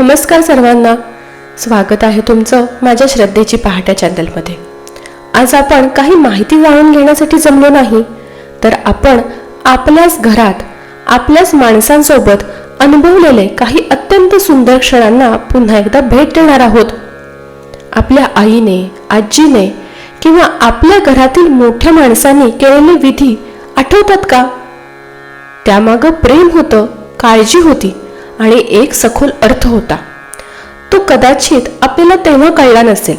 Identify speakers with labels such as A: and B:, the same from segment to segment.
A: नमस्कार सर्वांना, स्वागत आहे तुमचं माझ्या श्रद्धेची पहाटे चॅनलमध्ये. आज आपण काही माहिती जाणून घेण्यासाठी जमलो नाही, तर आपण आपल्याच घरात आपल्याच माणसांसोबत अनुभवलेले काही अत्यंत सुंदर क्षणांना पुन्हा एकदा भेट देणार आहोत. आपल्या आईने, आजीने किंवा आपल्या घरातील मोठ्या माणसांनी केलेले विधी आठवतात का? त्यामागं प्रेम होतं, काळजी होती आणि एक सखोल अर्थ होता. तो कदाचित आपल्याला तेव्हा कळला नसेल.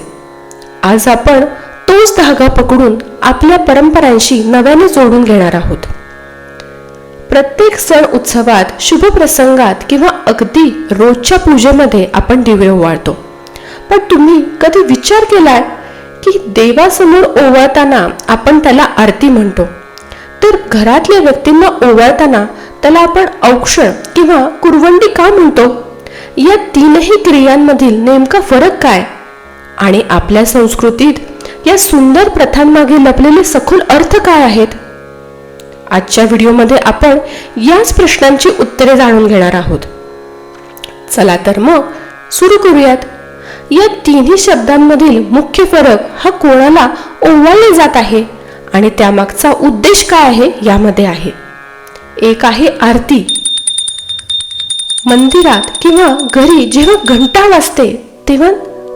A: आज आपण तोच धागा पकडून आपल्या परंपरांशी नव्याने जोडून घेणार आहोत. प्रत्येक सण उत्सवात, शुभ प्रसंगात किंवा अगदी रोजच्या पूजेमध्ये आपण दिवे ओवाळतो. पण तुम्ही कधी विचार केलाय की देवासमोर ओवाळताना आपण त्याला आरती म्हणतो, तर घरातल्या व्यक्तींना ओवाळताना त्याला आपण औक्षण किंवा कुरवंडी का म्हणतो? या तीनही क्रियांमधील नेमका फरक काय आणि आपल्या संस्कृतीत या सुंदर प्रथांमागे लपलेले सखोल अर्थ काय आहेत? आजच्या व्हिडिओमध्ये आपण याच प्रश्नांची उत्तरे जाणून घेणार आहोत. चला तर मग सुरू करूयात. या तिन्ही शब्दांमधील मुख्य फरक हा कोणाला ओवाळले जात आहे आणि त्यामागचा उद्देश काय आहे यामध्ये आहे. एक आहे आरती. मंदिरात किंवा घरी जेव्हा घंटा वाजते तेव्हा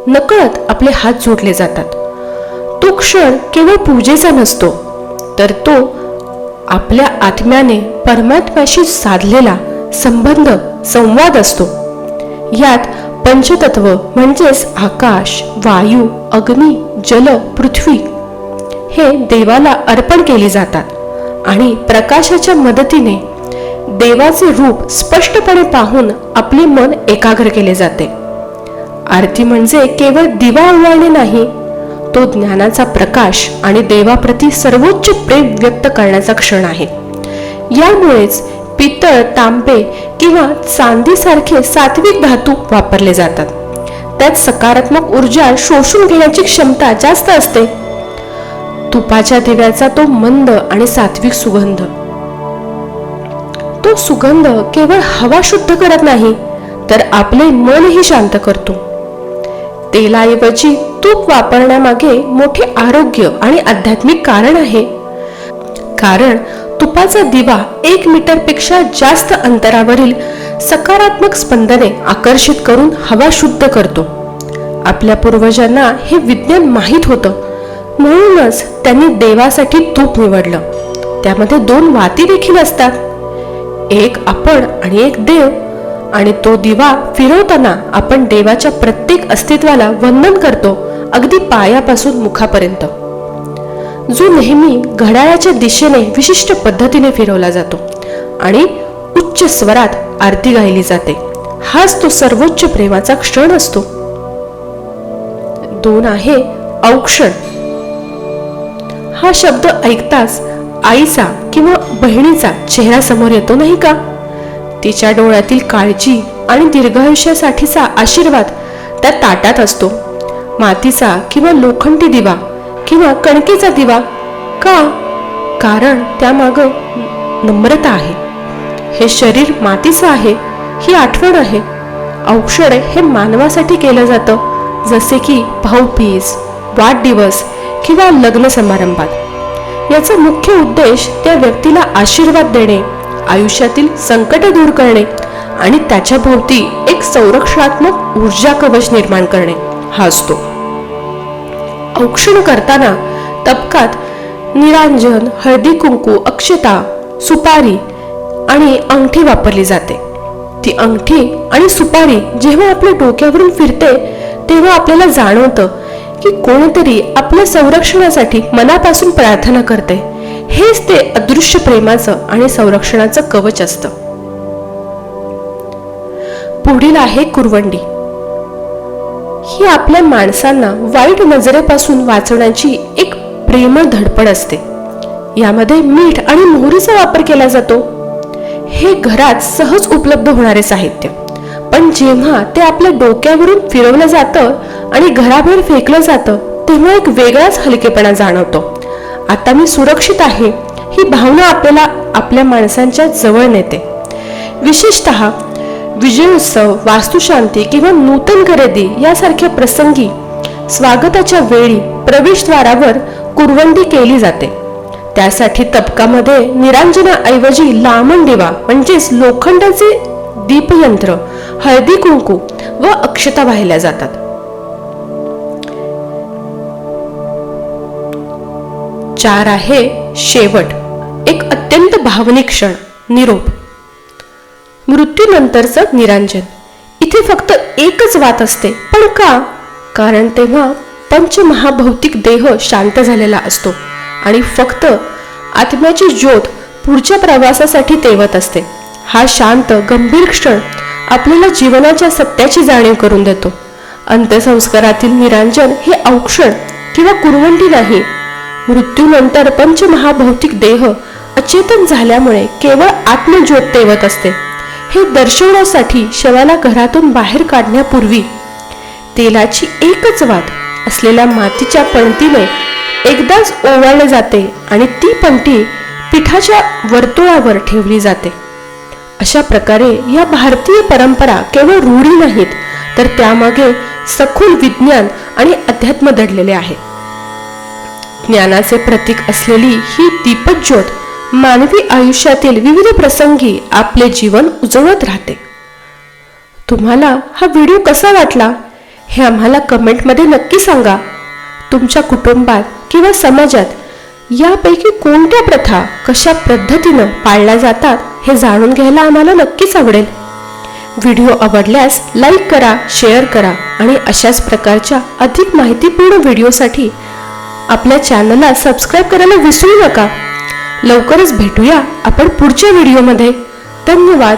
A: नकळत आपले हात जोडले जातात. तो क्षण केवळ पूजेचा नसतो, तर तो आपल्या आत्म्याने परमात्म्याशी साधलेला संबंध, संवाद असतो. यात पंचतत्व म्हणजेच आकाश, वायू, अग्नी, जल, पृथ्वी हे देवाला अर्पण केले जातात आणि प्रकाशाच्या मदतीने देवाचे रूप स्पष्टपणे पाहून आपले मन एकाग्र केले जाते. आरती म्हणजे केवळ दिवा ओवाळणे नाही, तो ज्ञानाचा प्रकाश आणि देवाप्रती सर्वोच्च प्रेम व्यक्त करण्याचा क्षण आहे. यामुळेच पितळ, तांबे किंवा चांदीसारखे सात्विक धातू वापरले जातात. त्यात सकारात्मक ऊर्जा शोषून घेण्याची क्षमता जास्त असते. तुपाच्या दिव्याचा तो मंद आणि सात्विक सुगंध, तो सुगंध केवळ हवा शुद्ध करत नाही, तर आपले मनही शांत करतो. तेलाऐवजी तूप वापरण्यामागे मोठे आरोग्य आणि आध्यात्मिक कारण आहे. कारण तुपाचा दिवा 1 मीटरपेक्षा जास्त अंतरावरील सकारात्मक स्पंदने आकर्षित करून हवा शुद्ध करतो. आपल्या पूर्वजांना हे विज्ञान माहीत होतं, म्हणूनच त्यांनी देवासाठी तूप निवडलं. त्यामध्ये 2 वाती देखील असतात, एक आपण आणि एक देव. आणि तो दिवा फिरवताना आपण देवाच्या प्रत्येक अस्तित्वाला वंदन करतो, अगदी पायापासून मुखापर्यंत, जो नेहमी घड्याळाच्या दिशेने विशिष्ट पद्धतीने फिरवला जातो आणि उच्च स्वरात आरती गायली जाते. हाच तो सर्वोच्च प्रेमाचा क्षण असतो. 2 आहे औक्षण. हा शब्द ऐकताच आईचा किंवा बहिणीचा चेहरा समोर येतो नाही का? तिच्या डोळ्यातील काळजी आणि दीर्घायुष्यासाठीचा आशीर्वाद त्या ताटात असतो. मातीचा किंवा लोखंडी दिवा किंवा कणकेचा दिवा का? कारण त्यामागं नम्रता आहे. हे शरीर मातीचं आहे, ही आठवण आहे. औक्षण हे मानवासाठी केलं जातं, जसे की भाऊबीज, वाढदिवस किंवा लग्न समारंभात. याचा मुख्य उद्देश त्या व्यक्तीला आशीर्वाद देणे, आयुष्यातील संकट दूर करणे आणि त्याच्या भोवती एक संरक्षणात्मक ऊर्जा कवच निर्माण करणे हा असतो. औक्षण करताना तबकात निरांजन, हळदी कुंकू, अक्षता, सुपारी आणि अंगठी वापरली जाते. ती अंगठी आणि सुपारी जेव्हा आपल्या डोक्यावरून फिरते तेव्हा आपल्याला जाणवतं की कोणीतरी आपल्या संरक्षणासाठी मनापासून प्रार्थना करते. हेच ते अदृश्य प्रेमाचं आणि संरक्षणाचं कवच असतं. पुढील आहे कुरवंडी. ही आपल्या माणसांना वाईट नजरेपासून वाचवण्याची एक प्रेमळ धडपड असते. यामध्ये मीठ आणि मोहरीचा वापर केला जातो. हे घरात सहज उपलब्ध होणारे साहित्य, पण जेव्हा ते आपल्या डोक्यावरून फिरवलं जातं आणि घराबाहेर फेकलं जातं तेव्हा एक वेगळाच हलकेपणा जाणवतो. आता मी सुरक्षित आहे ही भावना आपल्याला आपल्या माणसांच्या जवळ नेते. विशेषतः विजयोत्सव, वास्तुशांती किंवा नूतन खरेदी यासारख्या प्रसंगी स्वागताच्या वेळी प्रवेशद्वारावर कुरवंडी केली जाते. त्यासाठी तबकामध्ये निरांजनाऐवजी लामण दिवा म्हणजेच लोखंडाचे दीपयंत्र, हळदी कुंकू व अक्षता वाहिल्या जातात. चार आहे शेवट, एक अत्यंत भावनिक क्षण, निरोप. मृत्यूनंतरचं निरांजन. इथे फक्त एकच वात असते, पण का? कारण तेव्हा पंचमहाभौतिक देह शांत झालेला असतो आणि फक्त आत्म्याची ज्योत पुढच्या प्रवासासाठी तेवत असते. हा शांत गंभीर क्षण आपल्याला जीवनाच्या सत्याची जाणीव करून देतो. अंत्यसंस्कारातील निरांजन हे औक्षण किंवा कुरवंडी नाही. मृत्यूनंतर पंचमहाभौतिक देह अचेतन झाल्यामुळे केवळ आत्मज्योत तेवत असते. हे दर्शवण्यासाठी शवाला घरातून बाहेर काढण्यापूर्वी तेलाची एकच वात असलेल्या मातीच्या पणतीने एकदाच ओवाळले जाते आणि ती पणती पिठाच्या वर्तुळावर ठेवली जाते. अशा प्रकारे या भारतीय परंपरा केवळ रूढी नाहीत, तर त्यामागे सखोल विज्ञान आणि अध्यात्म दडलेले आहे. ज्ञानाचे प्रतीक असलेली ही दीपज्योत मानवी आयुष्यातील विविध प्रसंगी आपले जीवन उजळत राहते. तुम्हाला हा व्हिडिओ कसा वाटला हे आम्हाला कमेंटमध्ये नक्की सांगा. तुमच्या कुटुंबात किंवा समाजात यापैकी कोणत्या प्रथा कशा पद्धतीनं पाळल्या जातात हे जाणून घ्यायला आम्हाला नक्कीच आवडेल. व्हिडिओ आवडल्यास लाईक करा, शेअर करा आणि अशाच प्रकारच्या अधिक माहितीपूर्ण व्हिडिओसाठी आपल्या चॅनलला सबस्क्राईब करायला विसरू नका. लवकरच भेटूया आपण पुढच्या व्हिडिओमध्ये. धन्यवाद.